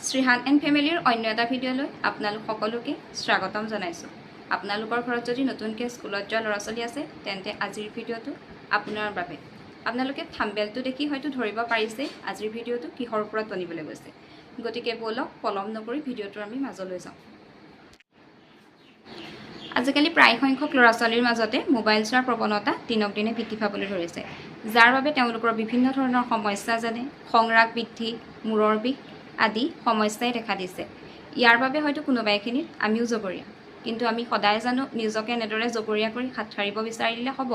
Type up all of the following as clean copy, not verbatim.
শ্ৰীহান and ফেমিলিৰ অন্য এটা ভিডিঅ'লৈ আপোনালোক সকলোকে স্বাগতম জনাইছোঁ। আপোনালোকৰ ঘৰত যদি নতুনকৈ স্কুলত যোৱা ল'ৰা ছোৱালী আছে তেন্তে আজিৰ ভিডিঅ'টো আপোনাৰ বাবে। আপোনালোকে থাম্বনেইলটো দেখি হয়তো ধৰিব পাৰিছে আজিৰ ভিডিঅ'টো কিহৰ ওপৰত বনিবলৈ গৈছে। গতিকে বলক পলম নকৰি ভিডিঅ'টো আমি মাজলৈ যাওঁ। আজিকালি প্ৰায় সংখ্যক ল'ৰা ছোৱালীৰ মাজতে মোবাইল চোৱাৰ প্ৰৱণতা দিনক দিনে বৃদ্ধি পাবলৈ ধৰিছে, যাৰ বাবে তেওঁলোকৰ বিভিন্ন ধৰণৰ সমস্যা যেনে খংৰাগ বৃদ্ধি, মূৰৰ বিষ আদি সমস্যাই দেখা দিছে। ইয়াৰ বাবে হয়তো কোনোবাইখিনিত আমিও জগৰীয়া, কিন্তু আমি সদায় জানো নিজকে এনেদৰে জগৰীয়া কৰি হাত সাৰিব বিচাৰিলে হ'ব?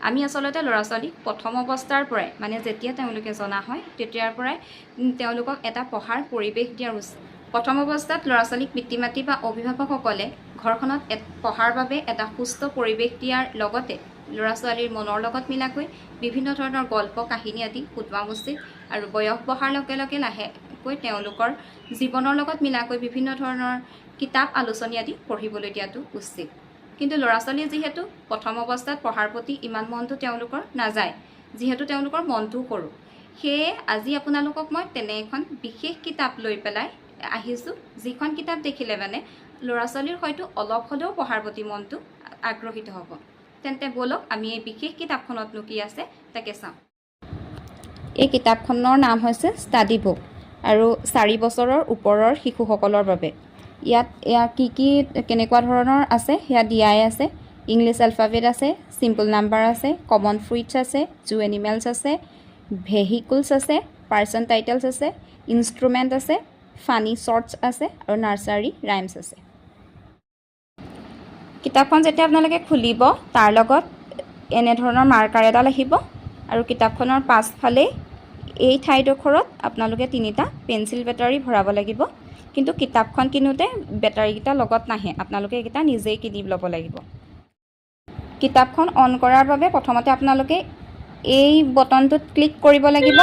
আমি আচলতে ল'ৰা ছোৱালীক প্ৰথম অৱস্থাৰ পৰাই মানে যেতিয়া তেওঁলোকে জনা হয় তেতিয়াৰ পৰাই তেওঁলোকক এটা পঢ়াৰ পৰিৱেশ দিয়া উচিত। প্ৰথম অৱস্থাত ল'ৰা ছোৱালীক পিতৃ মাতৃ বা অভিভাৱকসকলে ঘৰখনত পঢ়াৰ বাবে এটা সুস্থ পৰিৱেশ দিয়াৰ লগতে ল'ৰা ছোৱালীৰ মনৰ লগত মিলাকৈ বিভিন্ন ধৰণৰ গল্প কাহিনী আদি সোধোৱা উচিত আৰু বয়স বঢ়াৰ লগে লগে লাহেকৈ তেওঁলোকৰ জীৱনৰ লগত মিলাকৈ বিভিন্ন ধৰণৰ কিতাপ আলোচনী আদি পঢ়িবলৈ দিয়াটো উচিত। কিন্তু ল'ৰা ছোৱালীয়ে যিহেতু প্ৰথম অৱস্থাত পঢ়াৰ প্ৰতি ইমান মনটো তেওঁলোকৰ নাযায়, যিহেতু তেওঁলোকৰ মনটো সৰু, সেয়ে আজি আপোনালোকক মই তেনে এখন বিশেষ কিতাপ লৈ পেলাই আহিছোঁ, যিখন কিতাপ দেখিলে মানে ল'ৰা ছোৱালীৰ হয়তো অলপ হ'লেও পঢ়াৰ প্ৰতি মনটো আগ্ৰহিত হ'ব। তেন্তে বলক আমি এই বিশেষ কিতাপখনতনো কি আছে তাকে চাওঁ। এই কিতাপখনৰ নাম হৈছে ষ্টাডি বুক আৰু 4 বছৰৰ ওপৰৰ শিশুসকলৰ বাবে। ইয়াত কি কেনেকুৱা ধৰণৰ আছে সেয়া দিয়াই আছে। ইংলিছ এলফাবেট আছে, চিম্পল নাম্বাৰ আছে, কমন ফ্ৰুইটছ আছে, জু এনিমেলছ আছে, ভেহিকুলছ আছে, পাৰ্চন টাইটেলছ আছে, ইনষ্ট্ৰুমেণ্ট আছে, ফানি শ্বৰ্টছ আছে আৰু নাৰ্চাৰী ৰাইমছ আছে। কিতাপখন যেতিয়া আপোনালোকে খুলিব তাৰ লগত এনেধৰণৰ মাৰ্কাৰ এডাল আহিব আৰু কিতাপখনৰ পাছফালে এই ঠাইডোখৰত আপোনালোকে 3টা পেঞ্চিল বেটাৰী ভৰাব লাগিব। কিন্তু কিতাপখন কিনোতে বেটাৰীকেইটা লগত নাহে, আপোনালোকে এইকেইটা নিজেই কিনি ল'ব লাগিব। কিতাপখন অন কৰাৰ বাবে প্ৰথমতে আপোনালোকে এই বটনটোত ক্লিক কৰিব লাগিব,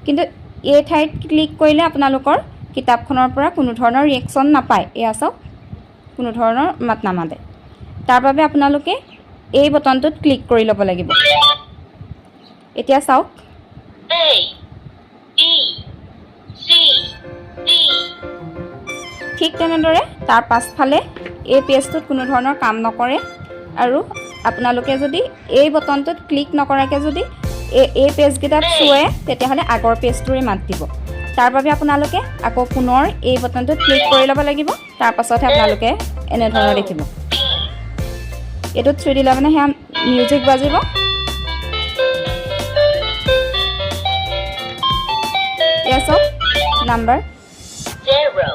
কিন্তু এই ঠাইত ক্লিক কৰিলে আপোনালোকৰ কিতাপখনৰ পৰা কোনো ধৰণৰ ৰিয়েকশ্যন নাপায়। এয়া চাওক, কোনো ধৰণৰ মাত নামাতে। তাৰ বাবে আপোনালোকে এই বটনটোত ক্লিক কৰি ল'ব লাগিব। এতিয়া চাওক, ঠিক তেনেদৰে তাৰ পাছফালে এই পেজটোত কোনো ধৰণৰ কাম নকৰে আৰু আপোনালোকে যদি এই বটনটোত ক্লিক নকৰাকৈ যদি এই পেজকেইটাত চুৱে তেতিয়াহ'লে আগৰ পেজটোৰে মাত দিব। তাৰ বাবে আপোনালোকে আকৌ পুনৰ এই বটনটোত ক্লিক কৰি ল'ব লাগিব। তাৰ পাছতহে আপোনালোকে এনেধৰণৰ দেখিব। এইটোত চুই দিলে মানে সেয়া মিউজিক বাজিব। এয়া চাওক, নাম্বাৰ 0,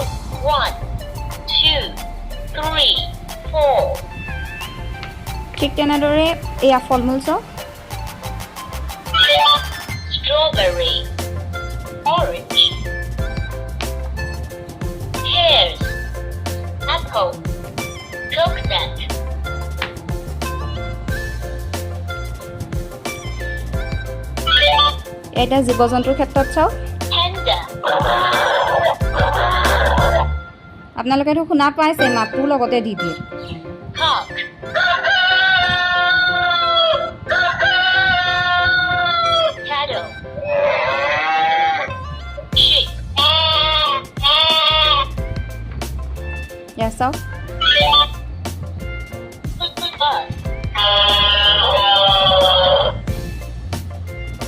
1, 2, 3, 4. ঠিক তেনেদৰে এয়া ফল মূল চাওক, Strawberry, orange, pears, apple, coconut. এতিয়া জীৱ জন্তুৰ ক্ষেত্ৰত চাওক, Panda, আপোনালোকেতো শুনা পাইছে, মাতটোৰ লগতে দি দিয়ে। cock, cattle, sheep. এয়া চাওক, Bus,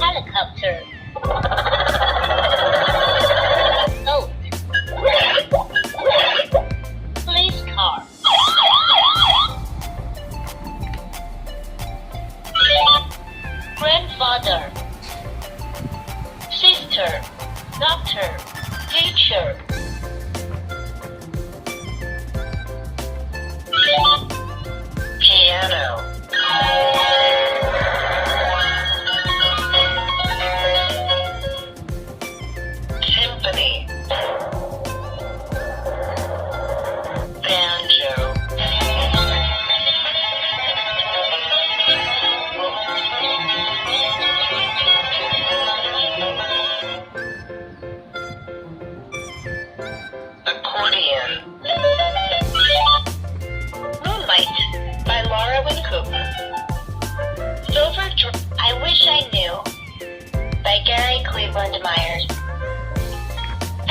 helicopter, boat, police car, grandfather, sister, doctor, teacher. Piano, symphony, banjo, accordion, Moonlight by Laura Wynne Cooper, I Wish I Knew by Gary Cleveland Myers,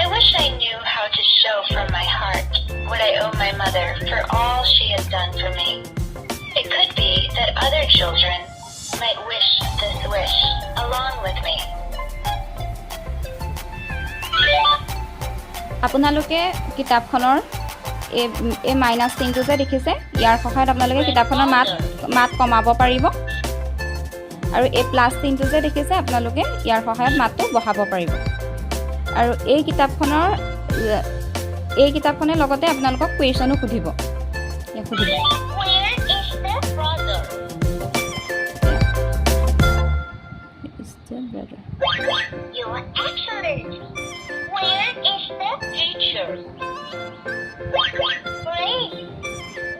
wish I knew how to show from my heart what I owe my mother for all she has done for me. It could be that other children might wish this wish along with me. আপোনালোকে কিতাপখনৰ এই minus চিনটো যে দেখিছে ইয়াৰ সহায়ত আপোনালোকে কিতাপখনৰ মাত কমাব পাৰিব আৰু এই প্লাছ চিনটো যে দেখিছে আপোনালোকে ইয়াৰ সহায়ত মাতটো বঢ়াব পাৰিব আৰু এই কিতাপখনে লগতে আপোনালোকক কুৱেশ্যনো সুধিব Where is the brother? You are excellent. Where is the teacher? Great.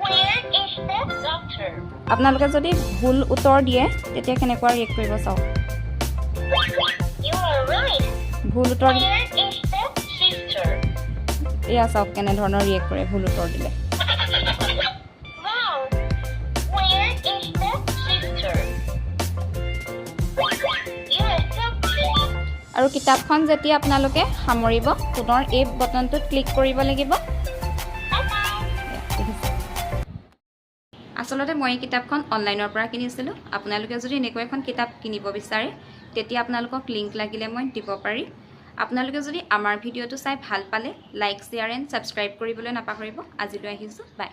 Where is the doctor? আপোনালোকে যদি ভুল উত্তৰ দিয়ে তেতিয়া কেনেকুৱা ৰিয়েক্ট কৰিব চাওক You are right. ভুল উত্তৰ Where is the sister? এয়া চাওক কেনেধৰণৰ ৰিয়েক্ট কৰে ভুল উত্তৰ দিলে Wow. Where is the sister? You are so pretty. আৰু কিতাপখন যেতিয়া আপোনালোকে সামৰিব পুনৰ এই বটনটোত ক্লিক কৰিব লাগিব আচলতে মই এই কিতাপখন অনলাইনৰ পৰা কিনিছিলোঁ আপোনালোকে যদি এনেকুৱা এখন কিতাপ কিনিব বিচাৰে তেতিয়া আপোনালোকক লিংক লাগিলে মই দিব পাৰিম আপোনালোকে যদি আমাৰ ভিডিঅ'টো চাই ভাল পালে লাইক শ্বেয়াৰ এণ্ড ছাবস্ক্ৰাইব কৰিবলৈ নাপাহৰিব আজিলৈ আহিছোঁ বাই